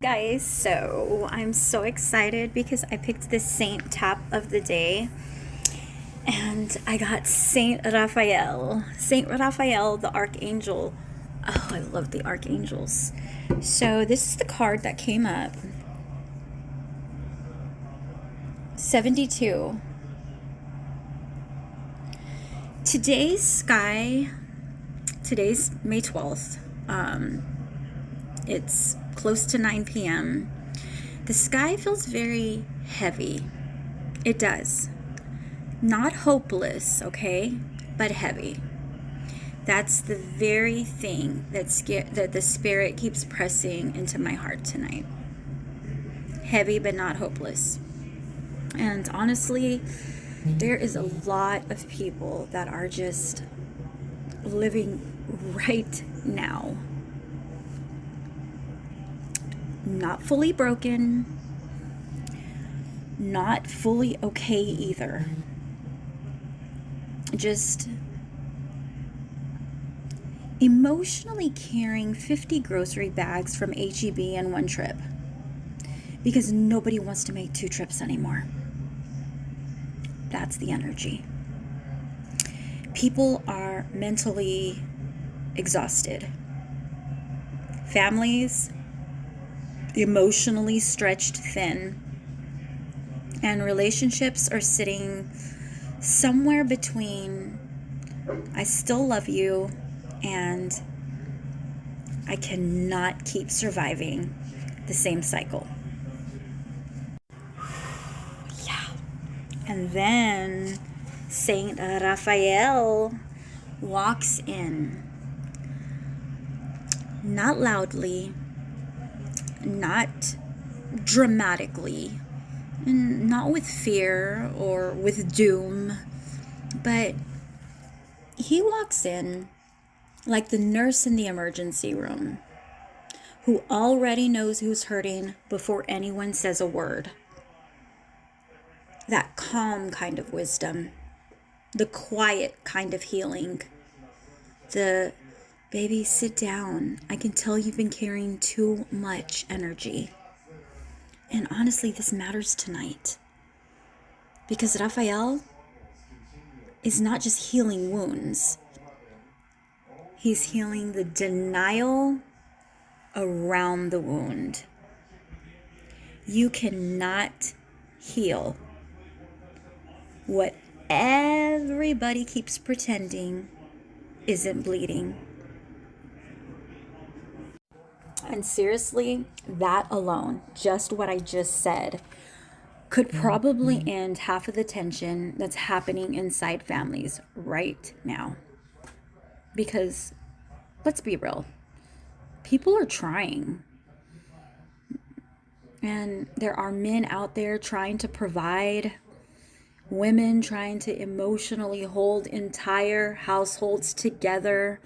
Guys, so I'm so excited because I picked the saint tap of the day and I got Saint Raphael. Saint Raphael, the Archangel. Oh, I love the Archangels. So this is the card that came up. 72. Today's May 12th. It's close to 9 p.m. The sky feels very heavy. It does. Not hopeless, okay, but heavy. That's the very thing that the Spirit keeps pressing into my heart tonight. Heavy, but not hopeless. And honestly, there is a lot of people that are just living right now. Not fully broken, not fully okay either. Just emotionally carrying 50 grocery bags from HEB in one trip because nobody wants to make 2 trips anymore. That's the energy. People are mentally exhausted. Families emotionally stretched thin. And relationships are sitting somewhere between I still love you and I cannot keep surviving the same cycle. Yeah. And then Saint Raphael walks in. Not loudly, not dramatically, and not with fear or with doom, but he walks in like the nurse in the emergency room who already knows who's hurting before anyone says a word. That calm kind of wisdom, the quiet kind of healing, the baby, sit down. I can tell you've been carrying too much energy. And honestly, this matters tonight. Because Raphael is not just healing wounds. He's healing the denial around the wound. You cannot heal what everybody keeps pretending isn't bleeding. And seriously, that alone, just what I just said, could probably end half of the tension that's happening inside families right now. Because, let's be real, people are trying. And there are men out there trying to provide, women trying to emotionally hold entire households together,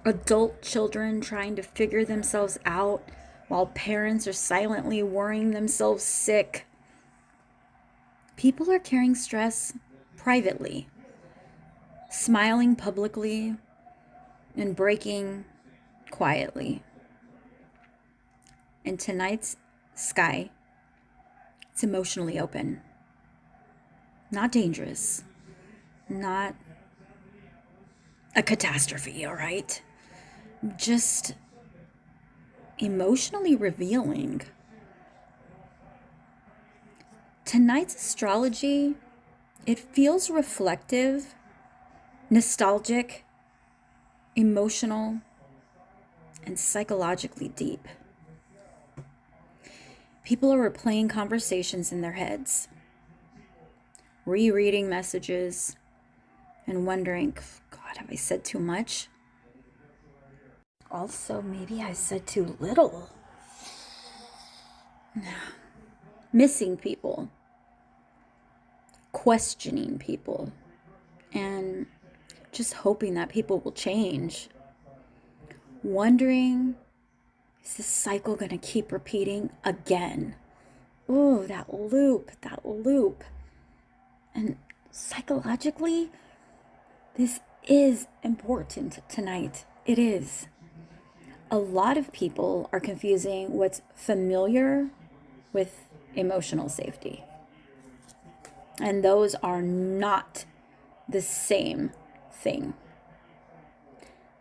adult children trying to figure themselves out while parents are silently worrying themselves sick. People are carrying stress privately, smiling publicly, and breaking quietly. And tonight's sky, it's emotionally open. Not dangerous. Not a catastrophe, all right? Just emotionally revealing. Tonight's astrology, it feels reflective, nostalgic, emotional, and psychologically deep. People are replaying conversations in their heads, rereading messages, and wondering, God, have I said too much? Also, maybe I said too little. Missing people, questioning people, and just hoping that people will change. Wondering, is this cycle going to keep repeating again? Ooh, that loop. And psychologically, this is important tonight. It is. a lot of people are confusing what's familiar with emotional safety. And those are not the same thing.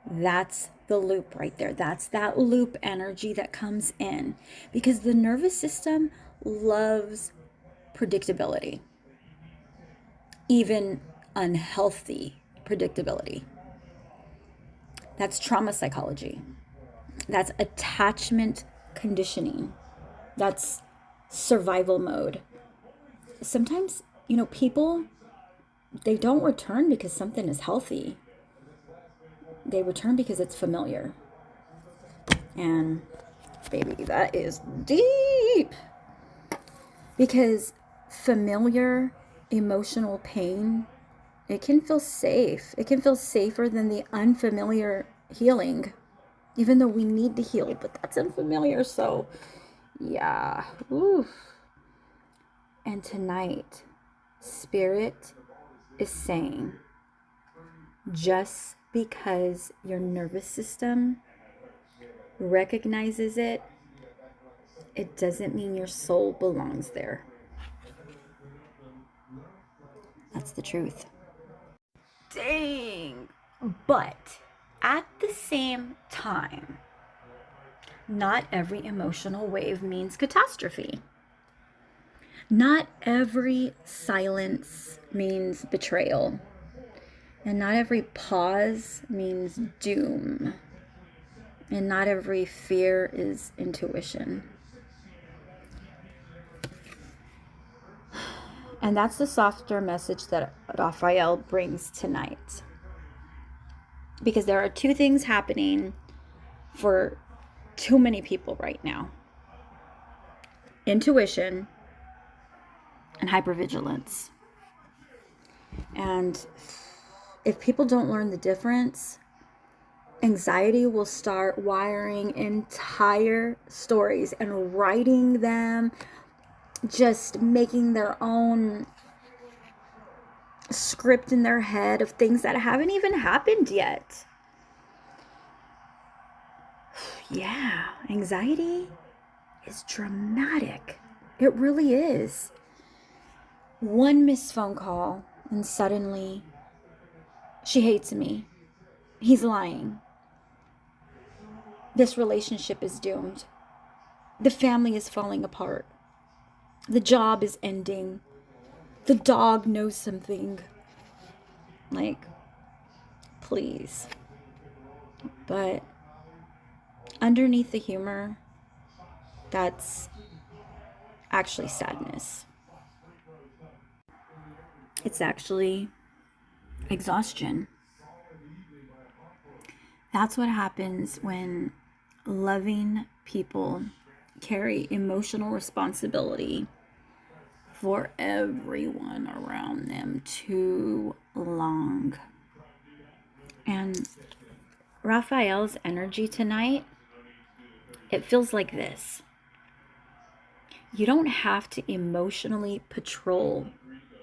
That's the loop right there. That's that loop energy that comes in because the nervous system loves predictability, even unhealthy predictability. That's trauma psychology. That's attachment conditioning. That's survival mode. Sometimes, people, they don't return because something is healthy. They return because it's familiar. And baby, that is deep. Because familiar emotional pain, it can feel safe. It can feel safer than the unfamiliar healing. Even though we need to heal, but that's unfamiliar. So, yeah. Oof. And tonight, Spirit is saying, just because your nervous system recognizes it, it doesn't mean your soul belongs there. That's the truth. Dang. But at the same time, not every emotional wave means catastrophe. Not every silence means betrayal. And not every pause means doom. And not every fear is intuition. And that's the softer message that Raphael brings tonight. Because there are two things happening for too many people right now. Intuition and hypervigilance. And if people don't learn the difference, anxiety will start wiring entire stories and writing them, just making their own script in their head of things that haven't even happened yet. Yeah, anxiety is dramatic. It really is. One missed phone call and suddenly she hates me. He's lying. This relationship is doomed. The family is falling apart. The job is ending. The dog knows something. Like, please. But underneath the humor, that's actually sadness. It's actually exhaustion. That's what happens when loving people carry emotional responsibility for everyone around them too long. And Raphael's energy tonight, it feels like this. You don't have to emotionally patrol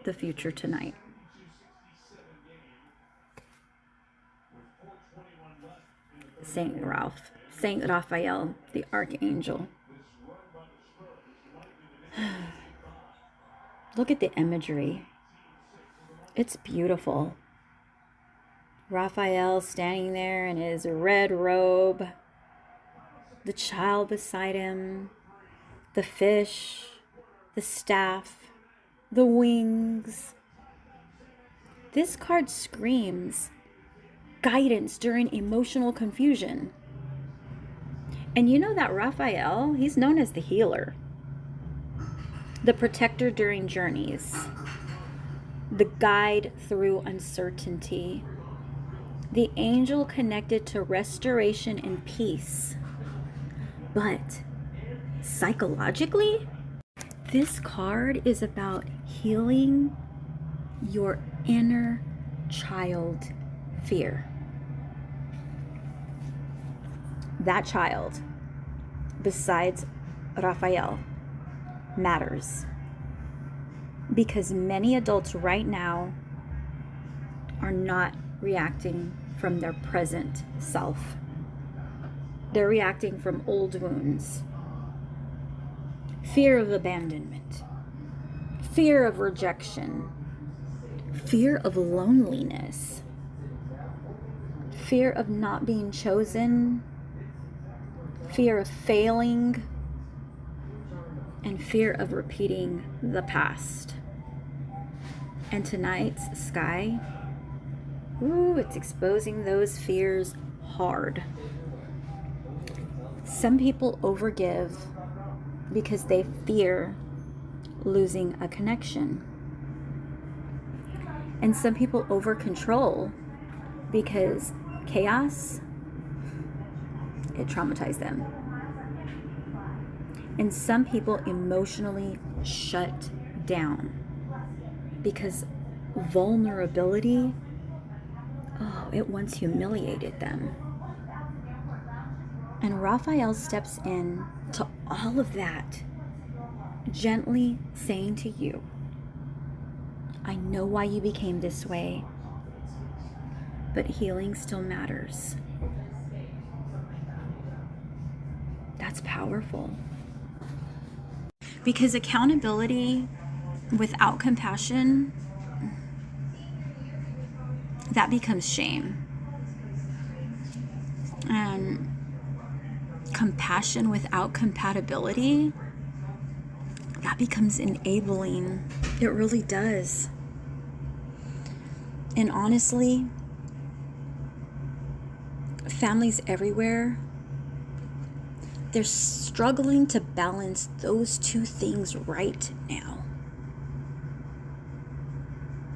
the future tonight. Saint Raphael, the Archangel. Look at the imagery. It's beautiful. Raphael standing there in his red robe, the child beside him, the fish, the staff, the wings. This card screams guidance during emotional confusion. And you know that Raphael, he's known as the healer, the protector during journeys, the guide through uncertainty, the angel connected to restoration and peace. But psychologically, this card is about healing your inner child fear. That child, besides Raphael, matters. Because many adults right now are not reacting from their present self. They're reacting from old wounds. Fear of abandonment. Fear of rejection. Fear of loneliness. Fear of not being chosen. Fear of failing. And fear of repeating the past. And tonight's sky, it's exposing those fears hard. Some people overgive because they fear losing a connection. And some people over-control because chaos, it traumatized them. And some people emotionally shut down because vulnerability, it once humiliated them. And Raphael steps in to all of that, gently saying to you, I know why you became this way, but healing still matters. That's powerful. Because accountability without compassion, that becomes shame. And compassion without compatibility, that becomes enabling. It really does. And honestly, families everywhere, they're struggling to balance those two things right now.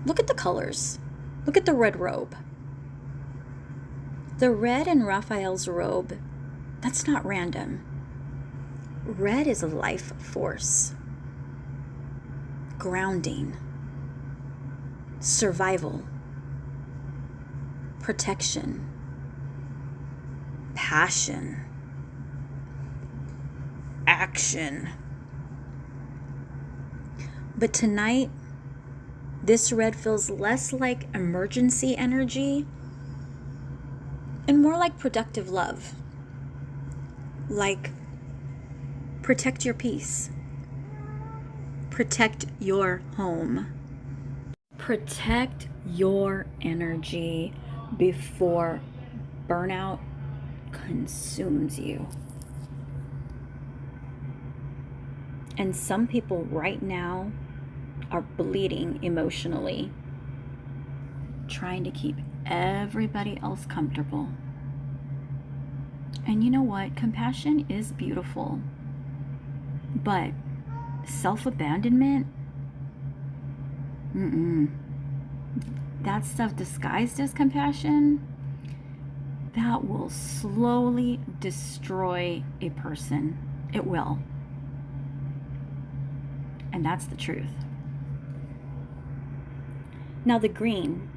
Look at the colors. Look at the red robe. The red in Raphael's robe, that's not random. Red is a life force. Grounding. Survival. Protection. Passion. Action. But tonight, this red feels less like emergency energy and more like productive love. Like, protect your peace. Protect your home. Protect your energy before burnout consumes you. And some people right now are bleeding emotionally, trying to keep everybody else comfortable. And you know what? Compassion is beautiful, but self-abandonment, that stuff disguised as compassion, that will slowly destroy a person. It will. And that's the truth. Now the green.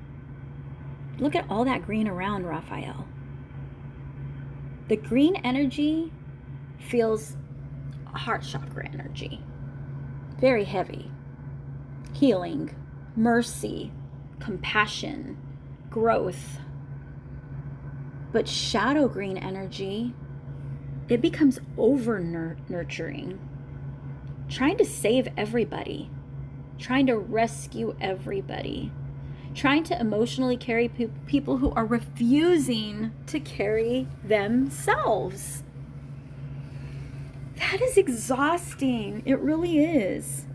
Look at all that green around Raphael. The green energy feels heart chakra energy. Very heavy. Healing, mercy, compassion, growth. But shadow green energy, it becomes over-nurturing. Trying to save everybody. Trying to rescue everybody. Trying to emotionally carry people who are refusing to carry themselves. That is exhausting. It really is.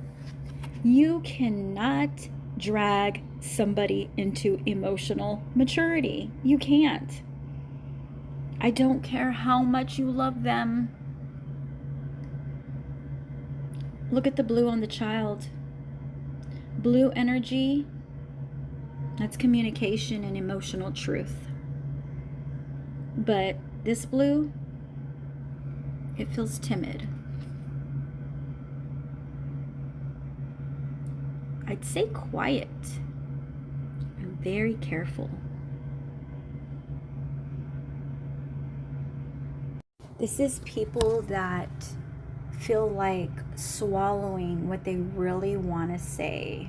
You cannot drag somebody into emotional maturity. You can't. I don't care how much you love them. Look at the blue on the child. Blue energy, that's communication and emotional truth. But this blue, it feels timid. I'd say quiet and very careful. This is people that feel like swallowing what they really want to say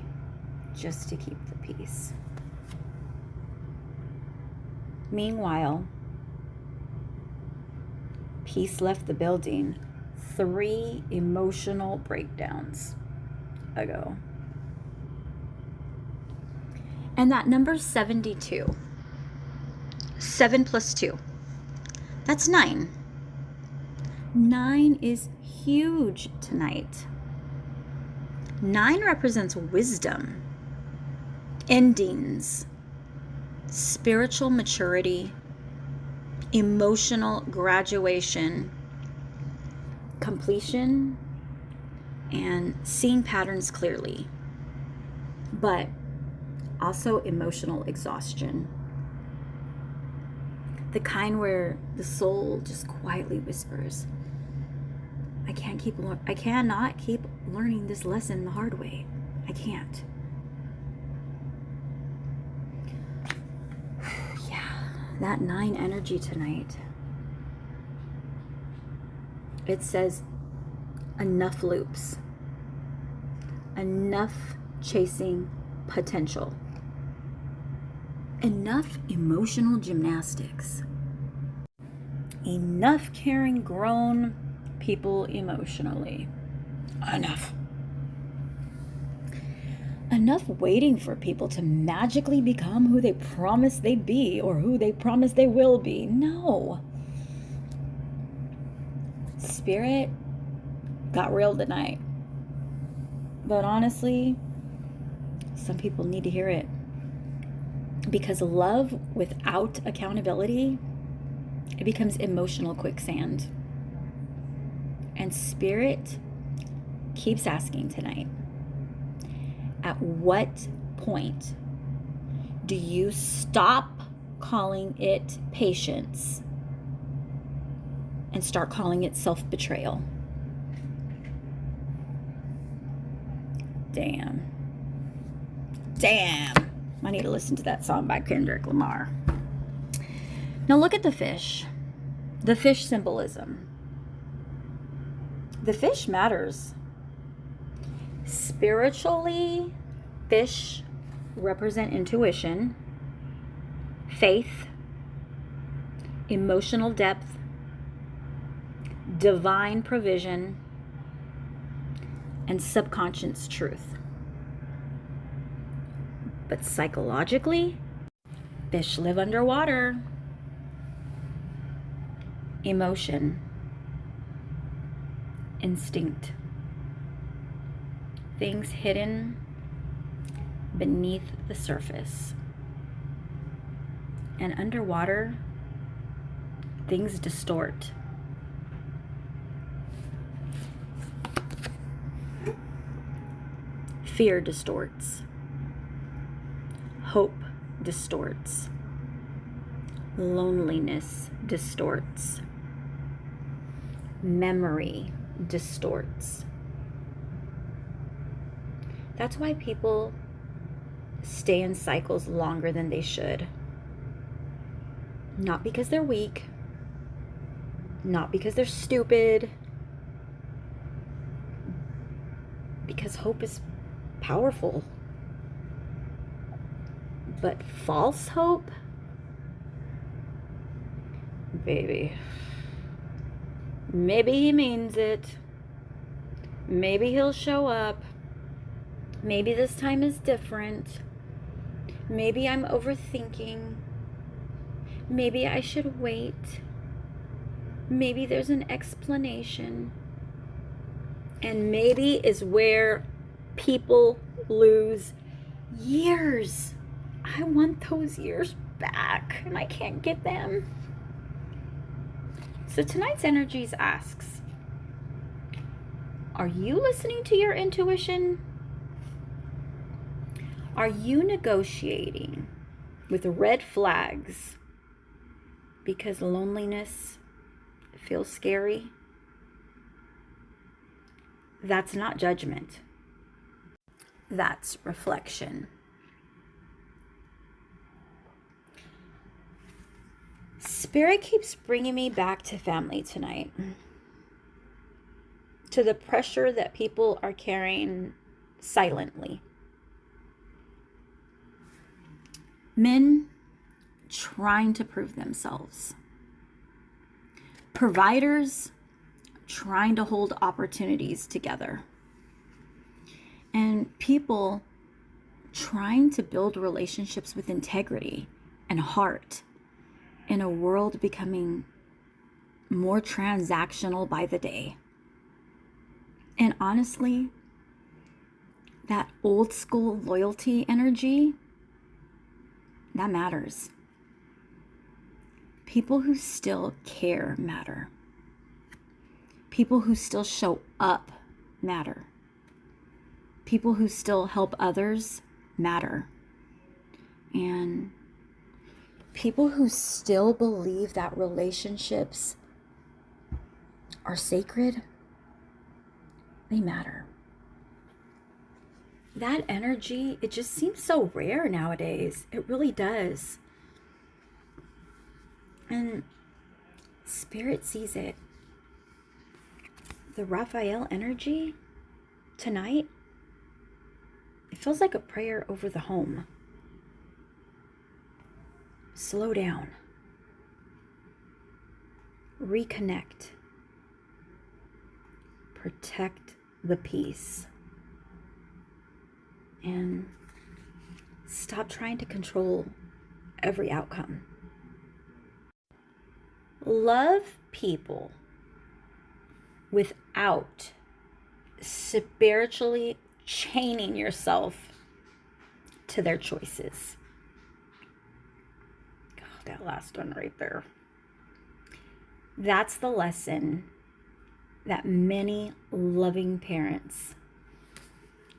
just to keep the peace. Meanwhile, peace left the building 3 emotional breakdowns ago. And that number's 72. 7 plus 2. That's 9. 9 is huge tonight. 9 represents wisdom, endings, spiritual maturity, emotional graduation, completion, and seeing patterns clearly, but also emotional exhaustion. The kind where the soul just quietly whispers, I cannot keep learning this lesson the hard way. I can't. Yeah, that 9 energy tonight. It says enough loops, enough chasing potential, enough emotional gymnastics, enough carrying grown people emotionally, enough waiting for people to magically become who they promised they'd be or who they promised they will be. No. Spirit got real tonight. But honestly, some people need to hear it. Because love without accountability, it becomes emotional quicksand. And Spirit keeps asking tonight, at what point do you stop calling it patience and start calling it self-betrayal? Damn. I need to listen to that song by Kendrick Lamar. Now look at the fish. The fish symbolism. The fish matters. Spiritually, fish represent intuition, faith, emotional depth, divine provision, and subconscious truth. But psychologically, fish live underwater. Emotion, instinct, things hidden beneath the surface. And underwater, things distort. Fear distorts. Hope distorts. Loneliness distorts. Memory distorts. That's why people stay in cycles longer than they should. Not because they're weak, not because they're stupid, because hope is powerful. But false hope, baby, maybe he means it. Maybe he'll show up. Maybe this time is different. Maybe I'm overthinking. Maybe I should wait. Maybe there's an explanation. And maybe is where people lose years. I want those years back, and I can't get them. So tonight's energies asks, are you listening to your intuition? Are you negotiating with red flags because loneliness feels scary? That's not judgment. That's reflection. Spirit keeps bringing me back to family tonight. To the pressure that people are carrying silently. Men trying to prove themselves. providers trying to hold opportunities together, and people trying to build relationships with integrity and heart in a world becoming more transactional by the day. And honestly, that old school loyalty energy, that matters. People who still care matter. People who still show up matter. People who still help others matter. And people who still believe that relationships are sacred, they matter. That energy, it just seems so rare nowadays. It really does. And Spirit sees it. The Raphael energy tonight, it feels like a prayer over the home. Slow down. Reconnect. Protect the peace. And stop trying to control every outcome. Love people without spiritually chaining yourself to their choices. God, that last one right there. That's the lesson that many loving parents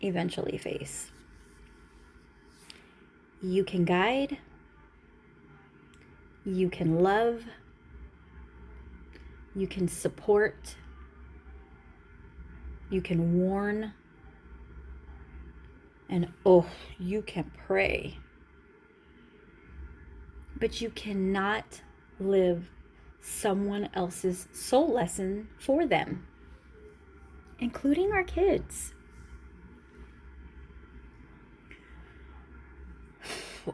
eventually face. You can guide, you can love, you can support, you can warn, and you can pray. But you cannot live someone else's soul lesson for them, including our kids.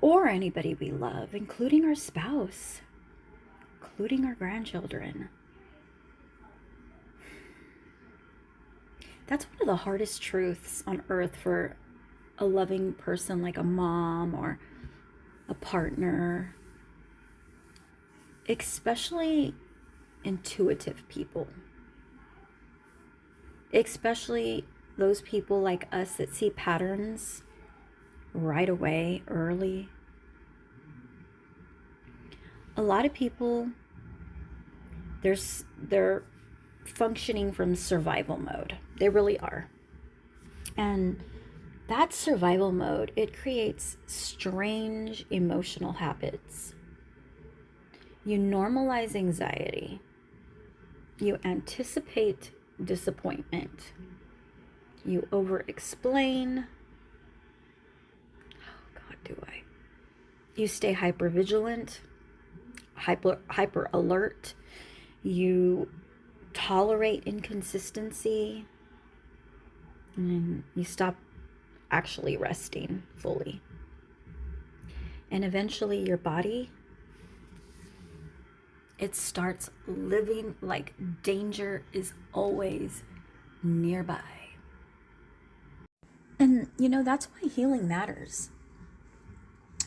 Or anybody we love, including our spouse, including our grandchildren. That's one of the hardest truths on earth for a loving person like a mom or a partner, especially intuitive people, especially those people like us that see patterns right away, early. A lot of people, they're functioning from survival mode. They really are. And that survival mode, it creates strange emotional habits. You normalize anxiety. You anticipate disappointment. You over-explain. You stay hyper-vigilant, hyper alert. You tolerate inconsistency. And you stop actually resting fully. And eventually your body, it starts living like danger is always nearby. And that's why healing matters.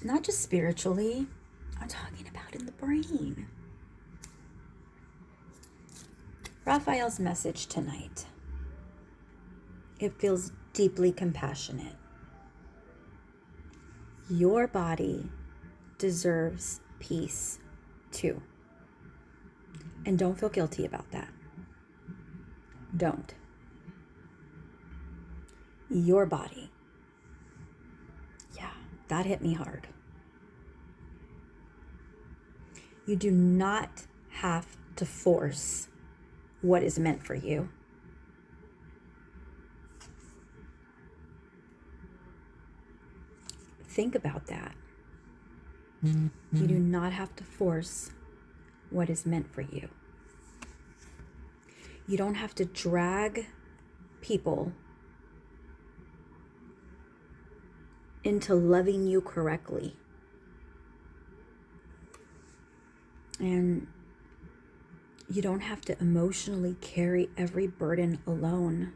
Not just spiritually, I'm talking about in the brain. Raphael's message tonight, it feels deeply compassionate. Your body deserves peace too. And don't feel guilty about that. Don't. Your body. Yeah, that hit me hard. You do not have to force what is meant for you. Think about that. You do not have to force what is meant for you. You don't have to drag people into loving you correctly. You don't have to emotionally carry every burden alone.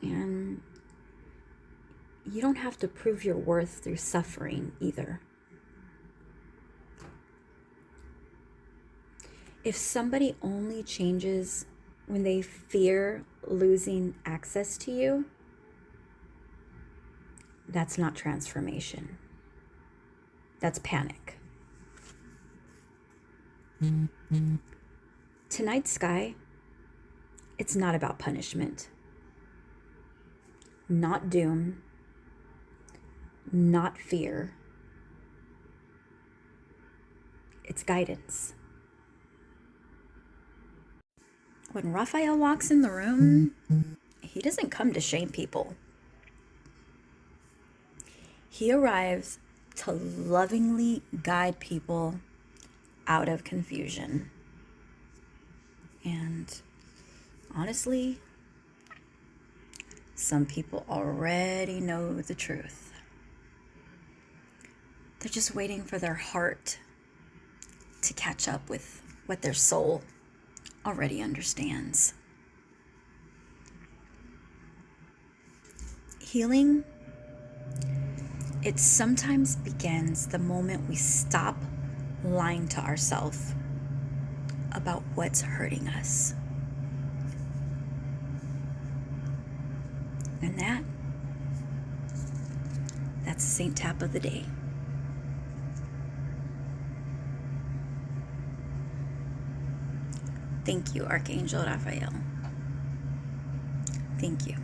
And you don't have to prove your worth through suffering either. If somebody only changes when they fear losing access to you, that's not transformation. That's panic. Tonight's sky, it's not about punishment, not doom, not fear. It's guidance. When Raphael walks in the room, he doesn't come to shame people. He arrives to lovingly guide people out of confusion. And honestly, some people already know the truth. They're just waiting for their heart to catch up with what their soul already understands. Healing, it sometimes begins the moment we stop lying to ourselves about what's hurting us. And that's the Saint Tap of the day. Thank you, Archangel Raphael. Thank you.